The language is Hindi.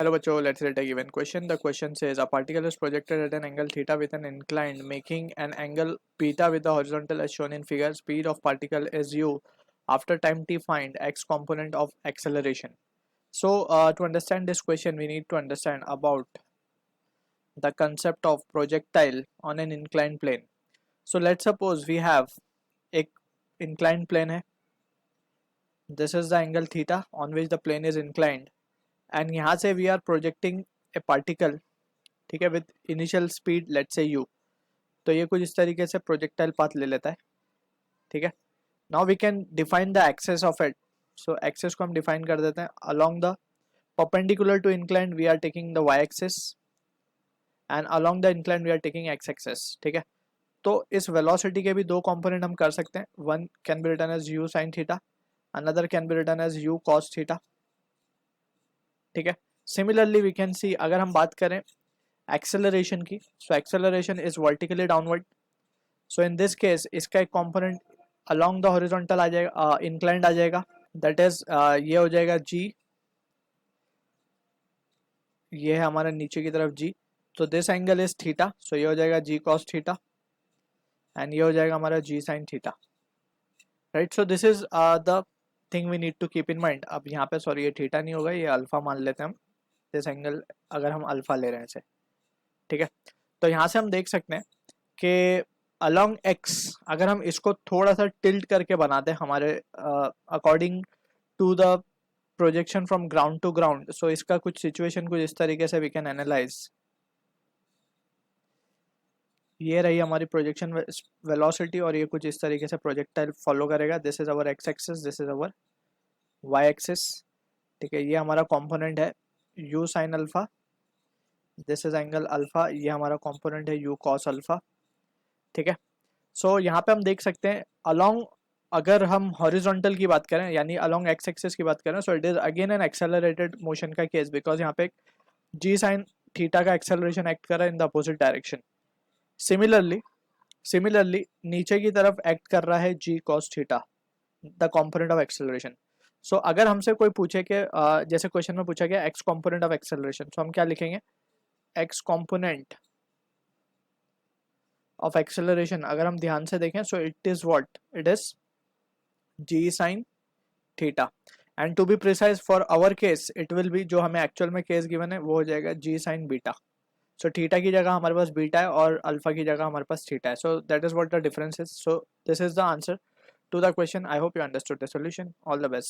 Hello बच्चों, let's take a given question. The question says a particle is projected at an angle theta with an inclined, making an angle beta with the horizontal as shown in figure. Speed of particle is u. After time t, find x component of acceleration. So to understand this question, we need to understand about the concept of projectile on an inclined plane. So let's suppose we have एक inclined plane है. This is the angle theta on which the plane is inclined. And यहाँ से we are projecting a particle, ठीक है, with initial speed let's say u. तो ये कुछ इस तरीके से प्रोजेक्टाइल पाथ ले लेता है, ठीक है. Now we can define the axes of it. So axes को हम डिफाइन कर देते हैं. Along the perpendicular to inclined we are taking the Y axis and along the inclined we are taking X axis, ठीक है. तो इस वेलोसिटी के भी दो कंपोनेंट हम कर सकते हैं. One can be written as u sin theta, another can be written as u cos theta, ठीक है. सिमिलरली वी कैन सी, अगर हम बात करें एक्सेलरेशन की, so acceleration is vertically downward. So in this case इसका एक कंपोनेंट अलोंग द हॉरिजॉन्टल आ जाएगा, इंक्लाइंड आ जाएगा, दैट इज ये हो जाएगा g, ये है हमारा नीचे की तरफ g. तो दिस एंगल इज थीटा, सो ये हो जाएगा g cos थीटा एंड ये हो जाएगा हमारा g sin theta, right. So this is the thing we need to keep in mind. अब यहाँ पे सॉरी ये थीटा नहीं होगा, ये अल्फा मान लेते हैं हम. दिस एंगल अगर हम अल्फा ले रहे हैं इसे, ठीक है. तो यहाँ से हम देख सकते हैं कि अलोंग x अगर हम इसको थोड़ा सा टिल्ट करके बनाते हैं हमारे according to the projection from ground to ground, so इसका कुछ सिचुएशन कुछ इस तरीके से वी कैन एनालाइज. ये रही हमारी प्रोजेक्शन वेलोसिटी और ये कुछ इस तरीके से प्रोजेक्टाइल फॉलो करेगा. This is our X axis, this is our Y axis, ठीक है. ये हमारा कंपोनेंट है u sin alpha, this is angle alpha, ये हमारा कंपोनेंट है u cos अल्फा, ठीक है. सो यहाँ पे हम देख सकते हैं अलोंग, अगर हम हॉरिजॉन्टल की बात करें यानी अलोंग एक्स एक्सिस की बात करें, so it is again an accelerated motion का केस, बिकॉज यहाँ पे g sin थीटा का एक्सेलरेशन एक्ट कर रहा है in the opposite direction. Similarly नीचे की तरफ एक्ट कर रहा है g cos theta, the component of acceleration. So अगर हमसे कोई पूछे कि जैसे क्वेश्चन में पूछा गया एक्स कंपोनेंट ऑफ एक्सेलरेशन, सो हम क्या लिखेंगे, एक्स कंपोनेंट ऑफ एक्सेलरेशन अगर हम ध्यान से देखें, so it is what, it is g sin theta. And to be precise for our case it will be, जो हमें एक्चुअल में केस गिवन है वो हो जाएगा g sin beta. So theta की जगह हमारे पास बीटा है और अल्फा की जगह हमारे पास थीटा है. So that is what the difference is. So this is the answer to the question. I hope you understood the solution. All the best.